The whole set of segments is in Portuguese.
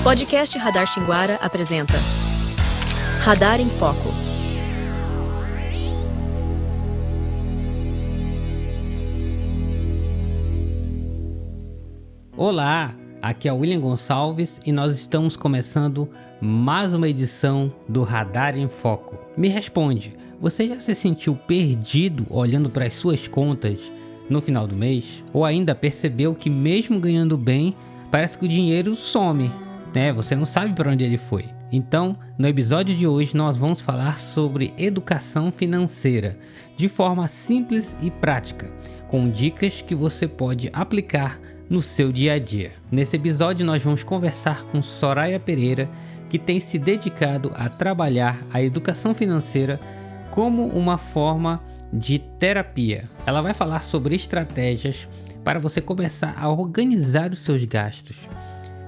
Podcast Radar Xinguara apresenta Radar em Foco. Olá, aqui é o William Gonçalves e nós estamos começando mais uma edição do Radar em Foco. Me responde, você já se sentiu perdido olhando para as suas contas no final do mês? Ou ainda percebeu que mesmo ganhando bem, parece que o dinheiro some, né? Você não sabe para onde ele foi. Então, no episódio de hoje nós vamos falar sobre educação financeira, de forma simples e prática, com dicas que você pode aplicar no seu dia a dia. Nesse episódio nós vamos conversar com Soraya Pereira, que tem se dedicado a trabalhar a educação financeira como uma forma de terapia. Ela vai falar sobre estratégias para você começar a organizar os seus gastos,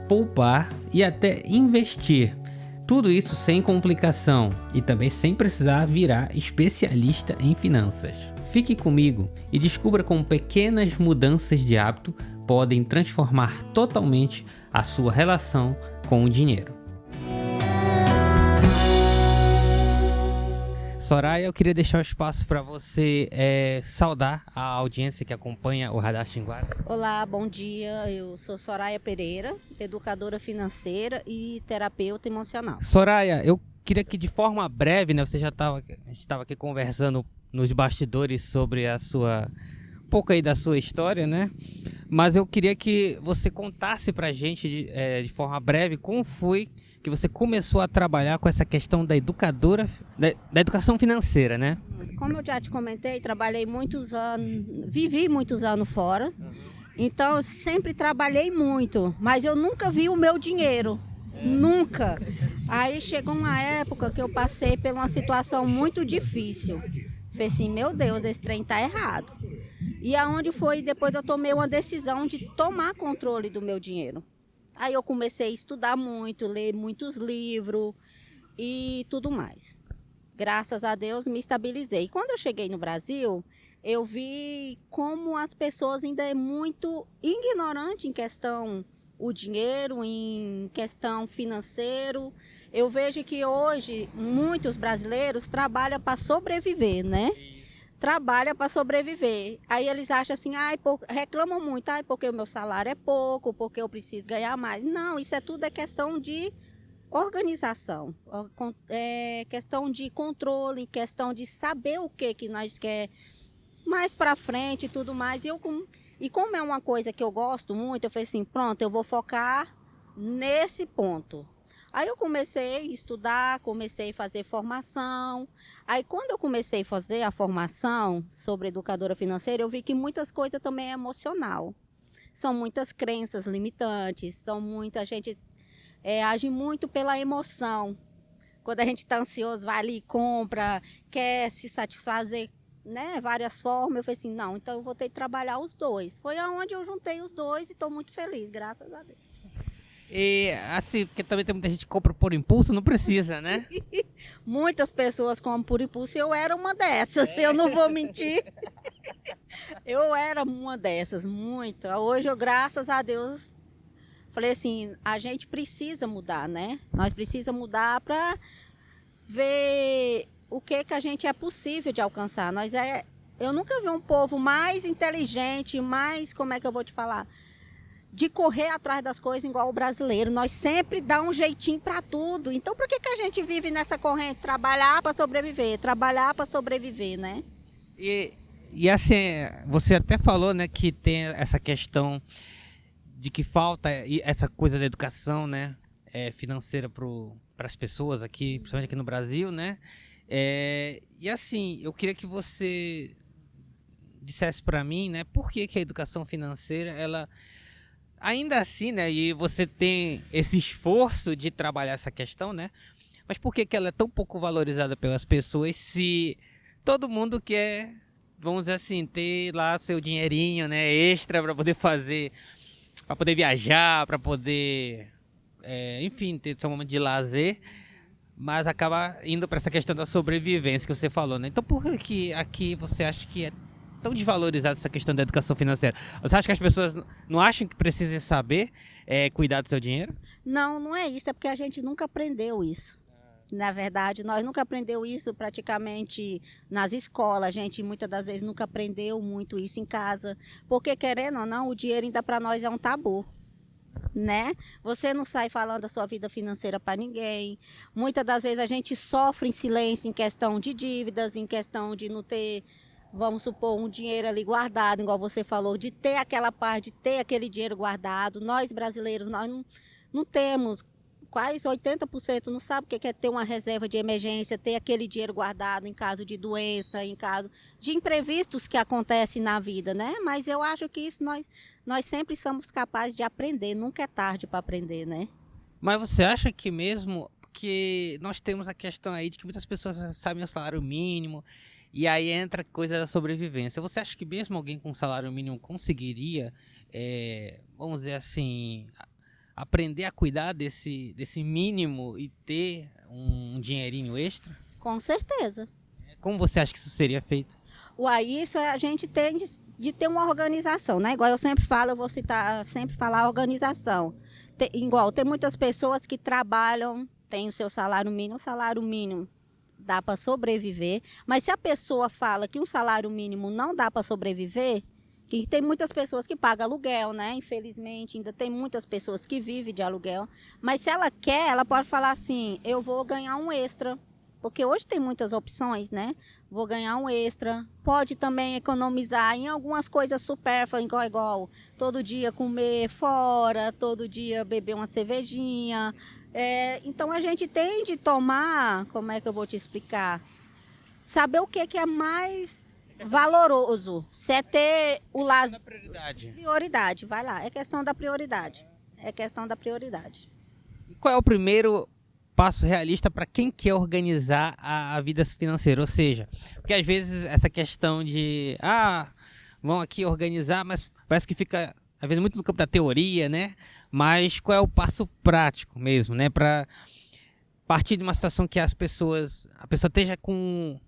poupar e até investir. Tudo isso sem complicação e também sem precisar virar especialista em finanças. Fique comigo e descubra como pequenas mudanças de hábito podem transformar totalmente a sua relação com o dinheiro. Soraya, eu queria deixar o espaço para você saudar a audiência que acompanha o Radar Xinguara. Olá, bom dia. Eu sou Soraya Pereira, educadora financeira e terapeuta emocional. Soraya, eu queria que de forma breve, né, a gente estava aqui conversando nos bastidores sobre um pouco aí da sua história, né? Mas eu queria que você contasse pra gente de forma breve como foi que você começou a trabalhar com essa questão da educação financeira, né? Como eu já te comentei, trabalhei muitos anos, vivi muitos anos fora, então eu sempre trabalhei muito, mas eu nunca vi o meu dinheiro, nunca. Aí chegou uma época que eu passei por uma situação muito difícil. Falei assim, meu Deus, esse trem tá errado. E aonde foi, depois eu tomei uma decisão de tomar controle do meu dinheiro. Aí eu comecei a estudar muito, ler muitos livros e tudo mais. Graças a Deus me estabilizei. Quando eu cheguei no Brasil, eu vi como as pessoas ainda é muito ignorante em questão o dinheiro, em questão financeiro. Eu vejo que hoje muitos brasileiros trabalham para sobreviver, né? Trabalha para sobreviver. Aí eles acham assim, reclamam muito, porque o meu salário é pouco, porque eu preciso ganhar mais. Não, isso é questão de organização, é questão de controle, questão de saber o que nós quer mais para frente e tudo mais. E como é uma coisa que eu gosto muito, eu falei assim, pronto, eu vou focar nesse ponto. Aí eu comecei a estudar, comecei a fazer formação. Aí quando eu comecei a fazer a formação sobre educadora financeira, eu vi que muitas coisas também é emocional. São muitas crenças limitantes, muita gente age muito pela emoção. Quando a gente está ansioso, vai ali e compra, quer se satisfazer, né, várias formas. Eu falei assim, não, então eu vou ter que trabalhar os dois. Foi aonde eu juntei os dois e estou muito feliz, graças a Deus. E assim, porque também tem muita gente que compra por impulso, não precisa, né? Muitas pessoas compram por impulso, eu era uma dessas, eu não vou mentir. Eu era uma dessas, muito. Hoje eu, graças a Deus, falei assim, a gente precisa mudar, né? Nós precisamos mudar para ver o que a gente é possível de alcançar. Eu nunca vi um povo mais inteligente, mais, como é que eu vou te falar? De correr atrás das coisas igual o brasileiro. Nós sempre dá um jeitinho para tudo. Então, por que a gente vive nessa corrente? Trabalhar para sobreviver, né? E assim, você até falou, né, que tem essa questão de que falta essa coisa da educação, né, financeira para as pessoas aqui, principalmente aqui no Brasil, né? E assim, eu queria que você dissesse para mim, né, por que a educação financeira, ela ainda assim, né, e você tem esse esforço de trabalhar essa questão, né, mas por que ela é tão pouco valorizada pelas pessoas se todo mundo quer, vamos dizer assim, ter lá seu dinheirinho, né, extra para poder fazer, para poder viajar, para poder, enfim, ter seu momento de lazer, mas acaba indo para essa questão da sobrevivência que você falou, né? Então por que aqui você acha que é tão desvalorizada essa questão da educação financeira? Você acha que as pessoas não acham que precisam saber cuidar do seu dinheiro? Não, não é isso, é porque a gente nunca aprendeu isso. Na verdade, nós nunca aprendeu isso praticamente nas escolas, a gente muitas das vezes nunca aprendeu muito isso em casa, porque querendo ou não, o dinheiro ainda para nós é um tabu, né? Você não sai falando da sua vida financeira para ninguém, muitas das vezes a gente sofre em silêncio em questão de dívidas, em questão de não ter, vamos supor, um dinheiro ali guardado, igual você falou, de ter aquela paz, de ter aquele dinheiro guardado. Nós brasileiros, nós não temos. Quase 80% não sabe o que é ter uma reserva de emergência, ter aquele dinheiro guardado em caso de doença, em caso de imprevistos que acontecem na vida, né? Mas eu acho que isso nós sempre somos capazes de aprender, nunca é tarde para aprender, né? Mas você acha que mesmo que nós temos a questão aí de que muitas pessoas sabem o salário mínimo e aí entra coisa da sobrevivência. Você acha que mesmo alguém com salário mínimo conseguiria, vamos dizer assim, aprender a cuidar desse mínimo e ter um dinheirinho extra? Com certeza. Como você acha que isso seria feito? Isso a gente tem de ter uma organização, né? Igual eu sempre falo, eu vou citar, sempre falar organização. Tem muitas pessoas que trabalham, têm o seu salário mínimo dá para sobreviver, mas se a pessoa fala que um salário mínimo não dá para sobreviver, que tem muitas pessoas que pagam aluguel, né? Infelizmente, ainda tem muitas pessoas que vivem de aluguel. Mas se ela quer, ela pode falar assim, eu vou ganhar um extra. Porque hoje tem muitas opções, né? Vou ganhar um extra. Pode também economizar em algumas coisas supérfluas, igual todo dia comer fora, todo dia beber uma cervejinha. Então a gente tem de tomar, como é que eu vou te explicar? Saber o que é mais valoroso, se é ter o lazer. Prioridade, vai lá. É questão da prioridade. E qual é o primeiro passo realista para quem quer organizar a vida financeira? Ou seja, porque às vezes essa questão de vão aqui organizar, mas parece que fica às vezes muito no campo da teoria, né? Mas qual é o passo prático mesmo, né? Para partir de uma situação que a pessoa esteja com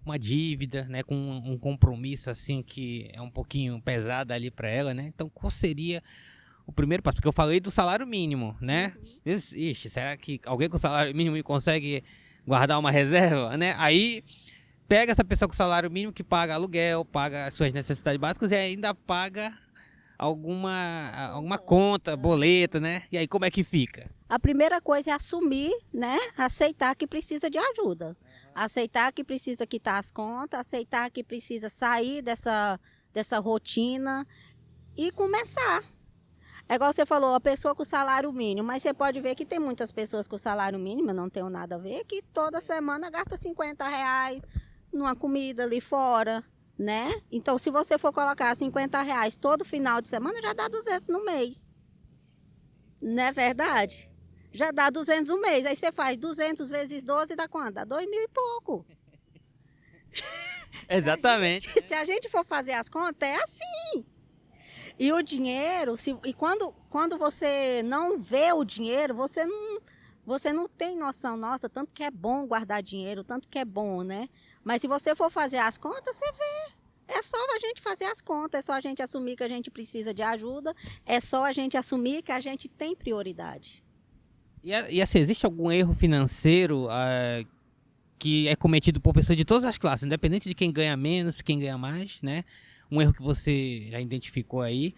uma dívida, né, com um compromisso assim que é um pouquinho pesado ali para ela, né? Então, qual seria o primeiro passo? Porque eu falei do salário mínimo, né? Ixi, será que alguém com salário mínimo consegue guardar uma reserva, né? Aí pega essa pessoa com salário mínimo que paga aluguel, paga as suas necessidades básicas e ainda paga alguma conta, boleta, né? E aí como é que fica? A primeira coisa é assumir, né? Aceitar que precisa de ajuda. Aceitar que precisa quitar as contas, aceitar que precisa sair dessa rotina e começar. É igual você falou, a pessoa com salário mínimo, mas você pode ver que tem muitas pessoas com salário mínimo, não tem nada a ver, que toda semana gasta R$50 numa comida ali fora, né? Então, se você for colocar R$50 todo final de semana, já dá 200 no mês. Não é verdade? Já dá 200 no mês. Aí você faz 200 vezes 12, dá quanto? Dá 2.000 e pouco. Exatamente. Se a gente for fazer as contas, é assim. E o dinheiro, quando você não vê o dinheiro, você não tem noção, nossa, tanto que é bom guardar dinheiro, tanto que é bom, né? Mas se você for fazer as contas, você vê. É só a gente fazer as contas, é só a gente assumir que a gente precisa de ajuda, é só a gente assumir que a gente tem prioridade. E assim, existe algum erro financeiro que é cometido por pessoas de todas as classes, independente de quem ganha menos, quem ganha mais, né? Um erro que você já identificou aí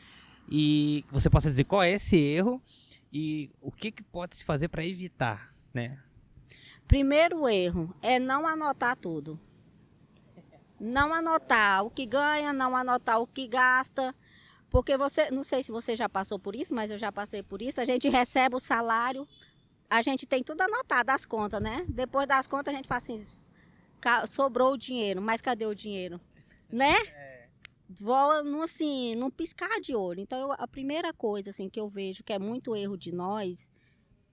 e que você possa dizer qual é esse erro e o que pode se fazer para evitar, né? Primeiro erro é não anotar tudo. Não anotar o que ganha, não anotar o que gasta, porque não sei se você já passou por isso, mas eu já passei por isso, a gente recebe o salário, a gente tem tudo anotado, as contas, né? Depois das contas a gente fala assim, sobrou o dinheiro, mas cadê o dinheiro? Né? Voa num piscar de olho. Então, a primeira coisa assim, que eu vejo que é muito erro de nós,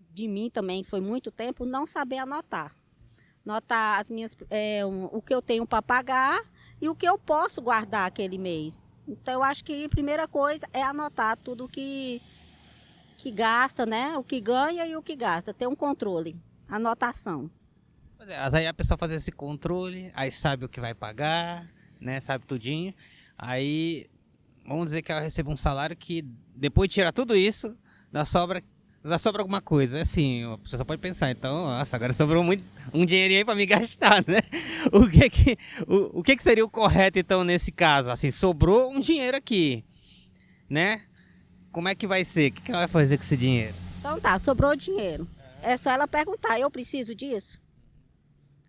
de mim também, foi muito tempo, não saber anotar. Anotar o que eu tenho para pagar e o que eu posso guardar aquele mês. Então, eu acho que a primeira coisa é anotar tudo que gasta, né? O que ganha e o que gasta. Ter um controle, anotação. Aí a pessoa faz esse controle, aí sabe o que vai pagar, né? Sabe tudinho. Aí, vamos dizer que ela recebe um salário que, depois de tirar tudo isso, ainda sobra alguma coisa. Assim, a pessoa só pode pensar, então, nossa, agora sobrou um dinheirinho aí pra me gastar, né? O que seria o correto, então, nesse caso? Assim, sobrou um dinheiro aqui, né? Como é que vai ser? O que ela vai fazer com esse dinheiro? Então tá, sobrou dinheiro. É só ela perguntar, eu preciso disso?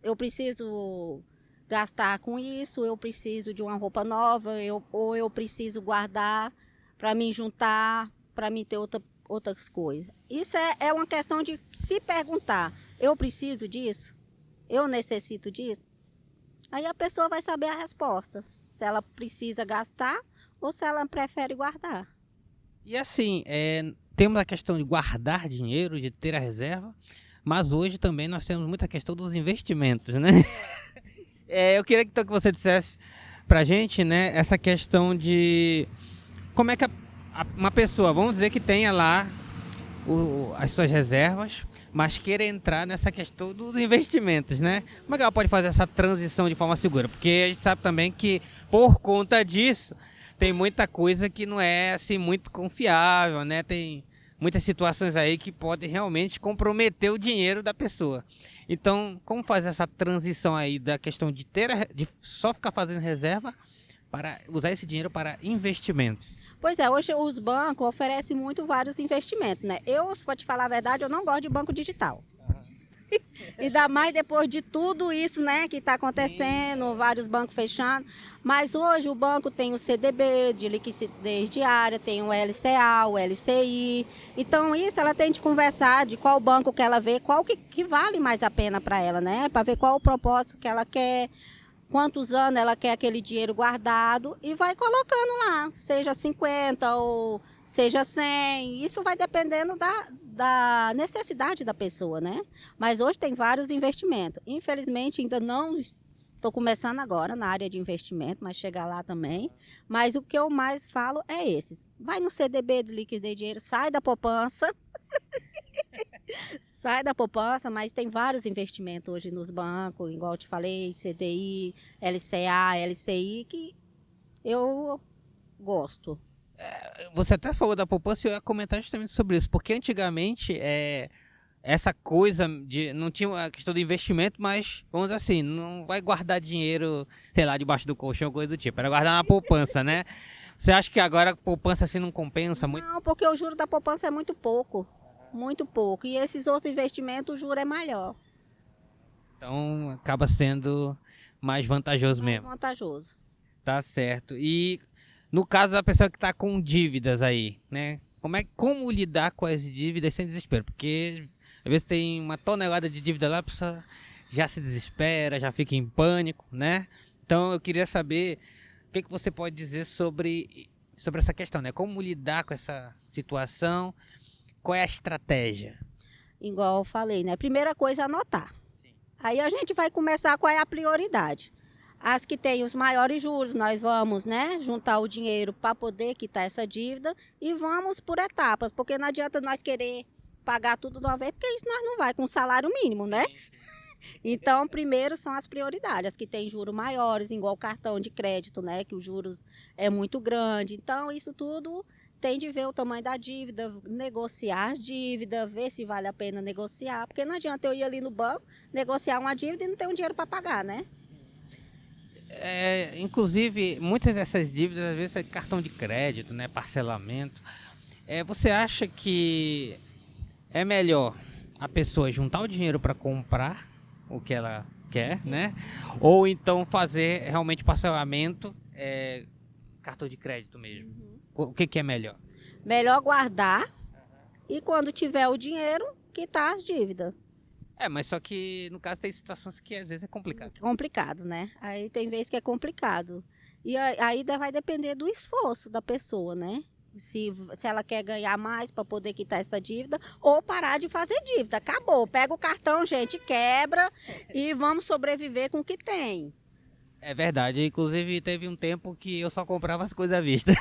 Eu preciso gastar com isso? Eu preciso de uma roupa nova? Ou eu preciso guardar para mim juntar, para mim ter outras coisas? Isso é uma questão de se perguntar, eu preciso disso? Eu necessito disso? Aí a pessoa vai saber a resposta, se ela precisa gastar ou se ela prefere guardar. E assim, temos a questão de guardar dinheiro, de ter a reserva, mas hoje também nós temos muita questão dos investimentos, né? Eu queria então que você dissesse pra gente, né, essa questão de como é que uma pessoa, vamos dizer que tenha lá as suas reservas, mas queira entrar nessa questão dos investimentos, né? Como é que ela pode fazer essa transição de forma segura? Porque a gente sabe também que, por conta disso, tem muita coisa que não é assim muito confiável, né? Tem muitas situações aí que podem realmente comprometer o dinheiro da pessoa. Então, como fazer essa transição aí da questão de de só ficar fazendo reserva para usar esse dinheiro para investimento? Pois é, hoje os bancos oferecem vários investimentos, né? Para te falar a verdade, eu não gosto de banco digital. Ainda mais depois de tudo isso, né, que está acontecendo, vários bancos fechando. Mas hoje o banco tem o CDB, de liquidez diária, tem o LCA, o LCI. Então isso ela tem de conversar de qual banco que ela vê, qual que vale mais a pena para ela, né? Para ver qual o propósito que ela quer, quantos anos ela quer aquele dinheiro guardado e vai colocando lá, seja 50 ou seja 100. Isso vai dependendo da necessidade da pessoa, né? Mas hoje tem vários investimentos. Infelizmente ainda não estou começando agora na área de investimento, mas chegar lá também. Mas o que eu mais falo é esses. Vai no CDB de liquidez de dinheiro, sai da poupança. Sai da poupança, mas tem vários investimentos hoje nos bancos, igual eu te falei, CDI, LCA, LCI, que eu gosto. Você até falou da poupança e eu ia comentar justamente sobre isso, porque antigamente essa coisa de não tinha a questão do investimento, mas vamos dizer assim, não vai guardar dinheiro, sei lá, debaixo do colchão ou coisa do tipo, era guardar na poupança, né? Você acha que agora a poupança assim não compensa muito? Não, porque o juro da poupança é muito pouco. Muito pouco. E esses outros investimentos, o juro é maior. Então acaba sendo mais vantajoso mesmo. Vantajoso. Tá certo. E no caso da pessoa que está com dívidas aí, né? Como lidar com as dívidas sem desespero? Porque às vezes tem uma tonelada de dívida lá, a pessoa já se desespera, já fica em pânico, né? Então eu queria saber o que você pode dizer sobre essa questão, né? Como lidar com essa situação? Qual é a estratégia? Igual eu falei, né? Primeira coisa é anotar. Sim. Aí a gente vai começar qual é a prioridade. As que têm os maiores juros, nós vamos, né, juntar o dinheiro para poder quitar essa dívida e vamos por etapas, porque não adianta nós querer pagar tudo de uma vez, porque isso nós não vai com salário mínimo, né? Então, primeiro são as prioridades, as que têm juros maiores, igual o cartão de crédito, né, que os juros é muito grande. Então, isso tudo tem de ver o tamanho da dívida, negociar as dívidas, ver se vale a pena negociar, porque não adianta eu ir ali no banco, negociar uma dívida e não ter um dinheiro para pagar, né? Inclusive, muitas dessas dívidas, às vezes, é cartão de crédito, né, parcelamento. Você acha que é melhor a pessoa juntar o dinheiro para comprar o que ela quer, né? Ou então fazer realmente parcelamento, cartão de crédito mesmo? O que é melhor? Melhor guardar e quando tiver o dinheiro, quitar as dívidas. Mas só que no caso tem situações que às vezes é complicado. Complicado, né? Aí tem vezes que é complicado. E aí vai depender do esforço da pessoa, né? Se ela quer ganhar mais para poder quitar essa dívida ou parar de fazer dívida. Acabou. Pega o cartão, gente, quebra e vamos sobreviver com o que tem. É verdade. Inclusive teve um tempo que eu só comprava as coisas à vista.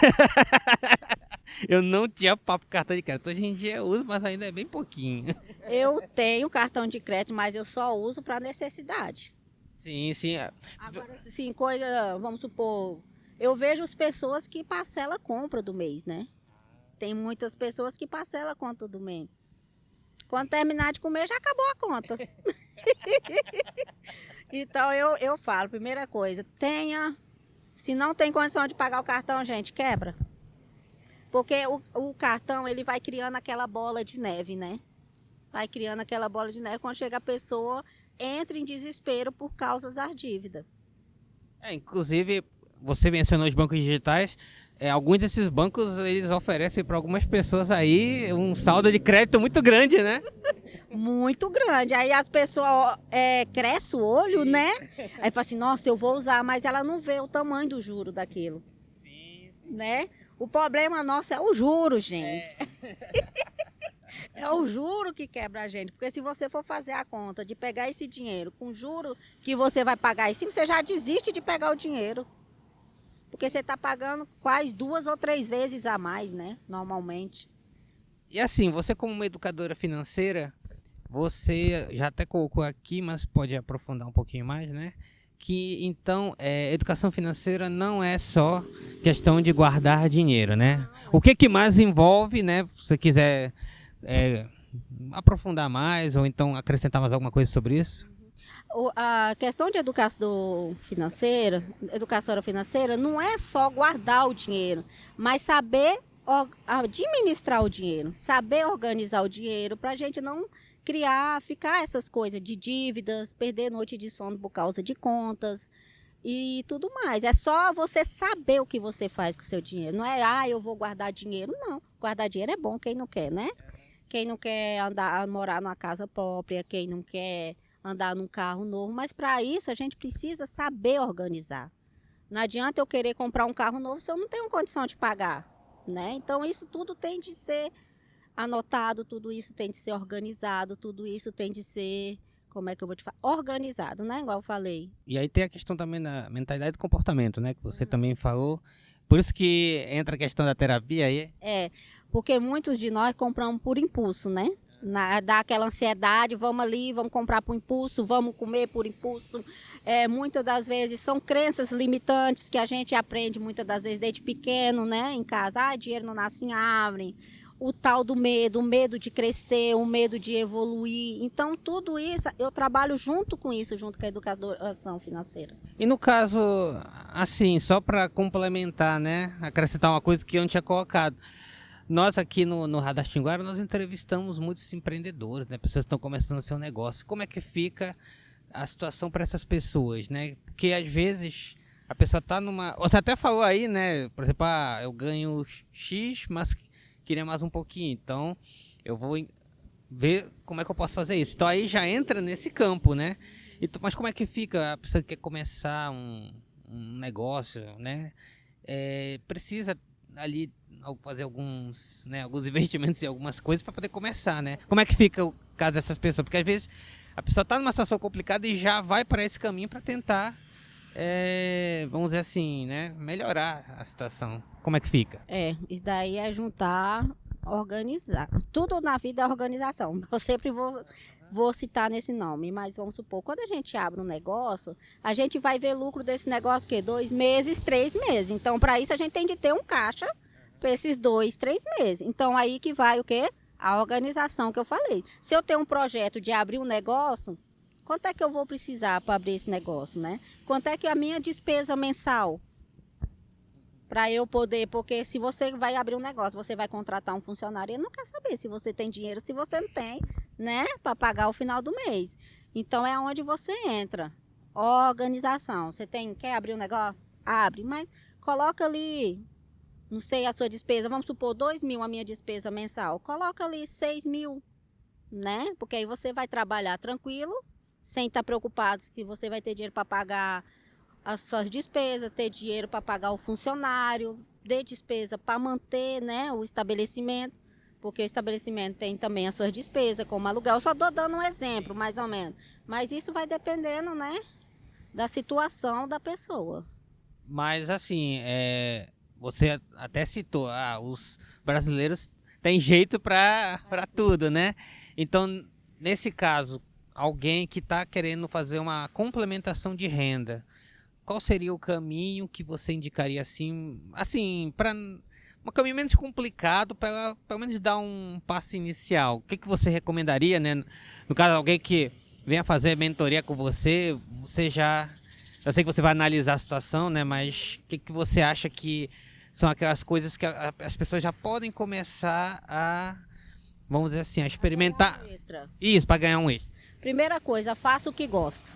Eu não tinha papo cartão de crédito. Hoje em dia eu uso, mas ainda é bem pouquinho. Eu tenho cartão de crédito, mas eu só uso para necessidade. Sim, sim. Agora, sim, coisa, vamos supor, Eu vejo as pessoas que parcelam a compra do mês, né? Tem muitas pessoas que parcelam a conta do mês. Quando terminar de comer, já acabou a conta. Então, eu falo, primeira coisa, se não tem condição de pagar o cartão, gente, quebra. Porque o cartão, ele vai criando aquela bola de neve, né? Vai criando aquela bola de neve, quando chega a pessoa, entra em desespero por causa da dívida. Inclusive, você mencionou os bancos digitais. Alguns desses bancos, eles oferecem para algumas pessoas aí um saldo de crédito muito grande, né? Muito grande. Aí as pessoas crescem o olho, né? Aí fala assim, nossa, eu vou usar, mas ela não vê o tamanho do juro daquilo. Sim. Né? O problema nosso é o juro, gente. É o juro que quebra a gente. Porque se você for fazer a conta de pegar esse dinheiro com juro que você vai pagar em cima, você já desiste de pegar o dinheiro. Porque você está pagando quase 2 ou 3 vezes a mais, né? Normalmente. E assim, você como uma educadora financeira, você já até colocou aqui, mas pode aprofundar um pouquinho mais, né? Que então, educação financeira não é só questão de guardar dinheiro, né? O que mais envolve, né? Se você quiser aprofundar mais ou então acrescentar mais alguma coisa sobre isso? A questão de educação financeira não é só guardar o dinheiro, mas saber administrar o dinheiro, saber organizar o dinheiro para a gente não ficar essas coisas de dívidas, perder noite de sono por causa de contas e tudo mais. É só você saber o que você faz com o seu dinheiro. Não é, eu vou guardar dinheiro. Não, guardar dinheiro é bom, quem não quer, né? Quem não quer morar numa casa própria, quem não quer andar num carro novo. Mas para isso a gente precisa saber organizar. Não adianta eu querer comprar um carro novo se eu não tenho condição de pagar, né? Então isso tudo tem de ser anotado, tudo isso tem de ser organizado, tudo isso tem de ser, como é que eu vou te falar? Organizado, né? Igual eu falei. E aí tem a questão também da mentalidade e comportamento, né? Que você também falou. Por isso que entra a questão da terapia aí. Porque muitos de nós compramos por impulso, né? Dá aquela ansiedade, vamos ali, vamos comprar por impulso, vamos comer por impulso. Muitas das vezes são crenças limitantes que a gente aprende muitas das vezes desde pequeno, né? Em casa, dinheiro não nasce em árvore. O tal do medo, o medo de crescer, o medo de evoluir. Então, tudo isso, eu trabalho junto com isso, junto com a educação financeira. E no caso, assim, só para complementar, né? Acrescentar uma coisa que eu não tinha colocado. Nós aqui no Radar Xinguara, nós entrevistamos muitos empreendedores, né? Pessoas que estão começando seu negócio. Como é que fica a situação para essas pessoas, né? Porque às vezes a pessoa está numa... Você até falou aí, né? Por exemplo, eu ganho X, mas queria mais um pouquinho, então eu vou ver como é que eu posso fazer isso. Então aí já entra nesse campo, né? Mas como é que fica a pessoa que quer começar um negócio, né? Precisa ali fazer alguns investimentos em algumas coisas para poder começar, né? Como é que fica o caso dessas pessoas? Porque às vezes a pessoa está numa situação complicada e já vai para esse caminho para tentar, vamos dizer assim, né? Melhorar a situação. Como é que fica? Isso daí é juntar, organizar. Tudo na vida é organização. Eu sempre vou citar nesse nome, mas vamos supor, quando a gente abre um negócio, a gente vai ver lucro desse negócio, 2 meses, 3 meses. Então, para isso, a gente tem de ter um caixa para esses 2, 3 meses. Então, aí que vai o quê? A organização que eu falei. Se eu tenho um projeto de abrir um negócio, quanto é que eu vou precisar para abrir esse negócio, né? Quanto é que a minha despesa mensal? Para eu poder, porque se você vai abrir um negócio, você vai contratar um funcionário, ele não quer saber se você tem dinheiro, se você não tem, né, para pagar o final do mês. Então é onde você entra. Organização. Você quer abrir um negócio? Abre, mas coloca ali, não sei a sua despesa, vamos supor 2.000 a minha despesa mensal. Coloca ali 6.000, né? Porque aí você vai trabalhar tranquilo, sem estar preocupado que você vai ter dinheiro para pagar as suas despesas, ter dinheiro para pagar o funcionário, ter despesa para manter, né, o estabelecimento, porque o estabelecimento tem também as suas despesas, como aluguel. Eu só estou dando um exemplo, mais ou menos. Mas isso vai dependendo, né, da situação da pessoa. Mas assim, você até citou, os brasileiros têm jeito para tudo, né? Então, nesse caso, alguém que está querendo fazer uma complementação de renda, qual seria o caminho que você indicaria assim, para um caminho menos complicado, para pelo menos dar um passo inicial? O que você recomendaria, né? No caso, alguém que venha fazer mentoria com você, eu sei que você vai analisar a situação, né? Mas o que você acha que são aquelas coisas que as pessoas já podem começar a, vamos dizer assim, a experimentar? Isso, para ganhar um extra. Primeira coisa, faça o que gosta.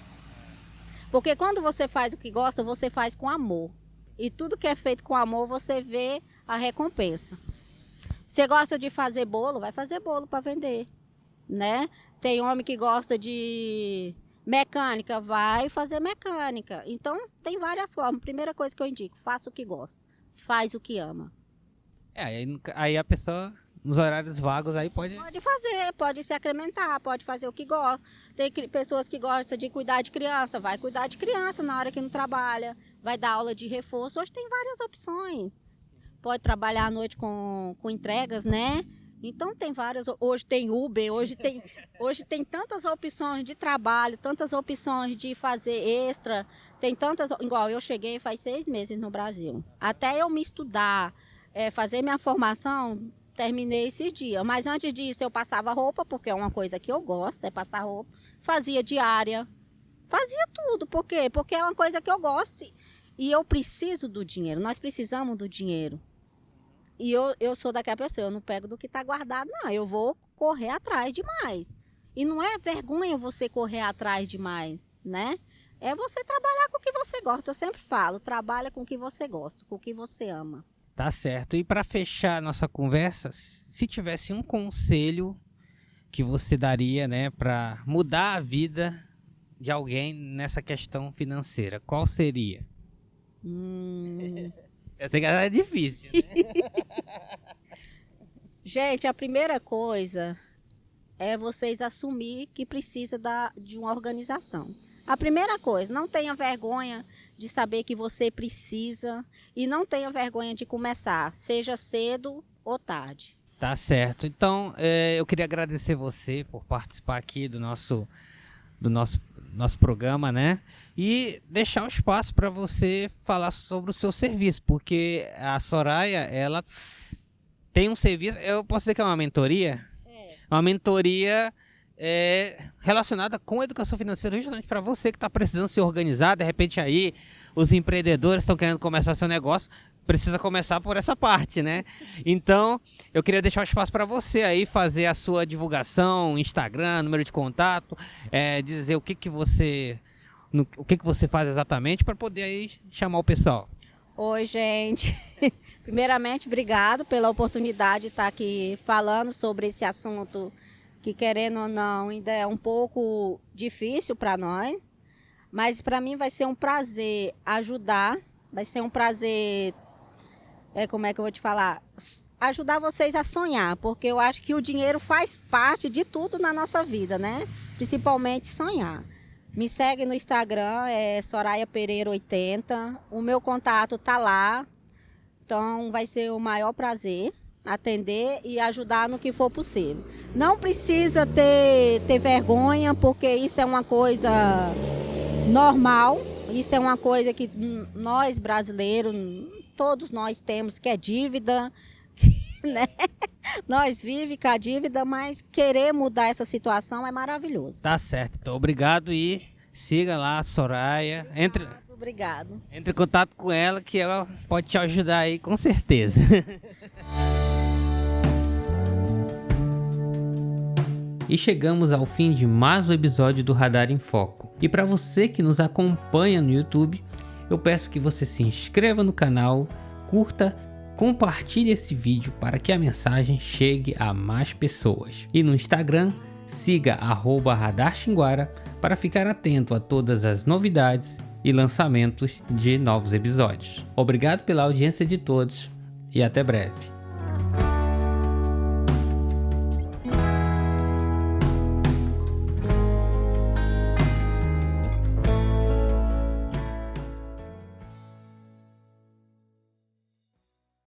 Porque quando você faz o que gosta, você faz com amor. E tudo que é feito com amor, você vê a recompensa. Você gosta de fazer bolo, vai fazer bolo para vender, né? Tem homem que gosta de mecânica, vai fazer mecânica. Então, tem várias formas. Primeira coisa que eu indico, faça o que gosta. Faz o que ama. Aí a pessoa, nos horários vagos, aí pode fazer, pode se acrementar, pode fazer o que gosta. Tem pessoas que gostam de cuidar de criança, vai cuidar de criança na hora que não trabalha. Vai dar aula de reforço. Hoje tem várias opções. Pode trabalhar à noite com entregas, né? Então tem várias, hoje tem Uber, hoje tem tantas opções de trabalho, tantas opções de fazer extra, tem tantas, igual eu cheguei faz 6 meses no Brasil. Até eu me estudar, fazer minha formação, terminei esses dias. Mas antes disso eu passava roupa, porque é uma coisa que eu gosto, é passar roupa. Fazia diária, fazia tudo. Por quê? Porque é uma coisa que eu gosto e eu preciso do dinheiro, nós precisamos do dinheiro. E eu sou daquela pessoa, eu não pego do que está guardado, não. Eu vou correr atrás de mais. E não é vergonha você correr atrás de mais, né? É você trabalhar com o que você gosta. Eu sempre falo, trabalha com o que você gosta, com o que você ama. Tá certo. E para fechar a nossa conversa, se tivesse um conselho que você daria, né, para mudar a vida de alguém nessa questão financeira, qual seria? Eu sei que é difícil, né? Gente, a primeira coisa é vocês assumir que precisa de uma organização. A primeira coisa, não tenha vergonha de saber que você precisa e não tenha vergonha de começar, seja cedo ou tarde. Tá certo. Então, eu queria agradecer você por participar aqui do nosso programa, né? E deixar o espaço para você falar sobre o seu serviço, porque a Soraya, ela tem um serviço, eu posso dizer que é uma mentoria? Uma mentoria relacionada com a educação financeira, justamente para você que está precisando se organizar. De repente aí os empreendedores estão querendo começar seu negócio, precisa começar por essa parte, né? Então eu queria deixar o espaço para você aí fazer a sua divulgação, Instagram, número de contato, dizer o que você faz exatamente, para poder aí chamar o pessoal. Oi, gente. Primeiramente, obrigado pela oportunidade de estar aqui falando sobre esse assunto que, querendo ou não, ainda é um pouco difícil para nós, mas para mim vai ser um prazer ajudar, vai ser um prazer, como é que eu vou te falar, ajudar vocês a sonhar, porque eu acho que o dinheiro faz parte de tudo na nossa vida, né? Principalmente sonhar. Me segue no Instagram, Soraya Pereira 80, o meu contato tá lá, então vai ser o maior prazer atender e ajudar no que for possível. Não precisa ter vergonha, porque isso é uma coisa normal, isso é uma coisa que nós brasileiros, todos nós temos, que é dívida, né? Nós vivemos com a dívida, mas querer mudar essa situação é maravilhoso. Tá certo, então obrigado e siga lá a Soraya. Obrigado. Entre em contato com ela, que ela pode te ajudar aí com certeza. E chegamos ao fim de mais um episódio do Radar em Foco. E para você que nos acompanha no YouTube, eu peço que você se inscreva no canal, curta, compartilhe esse vídeo para que a mensagem chegue a mais pessoas. E no Instagram, siga @RadarXinguara para ficar atento a todas as novidades e lançamentos de novos episódios. Obrigado pela audiência de todos e até breve.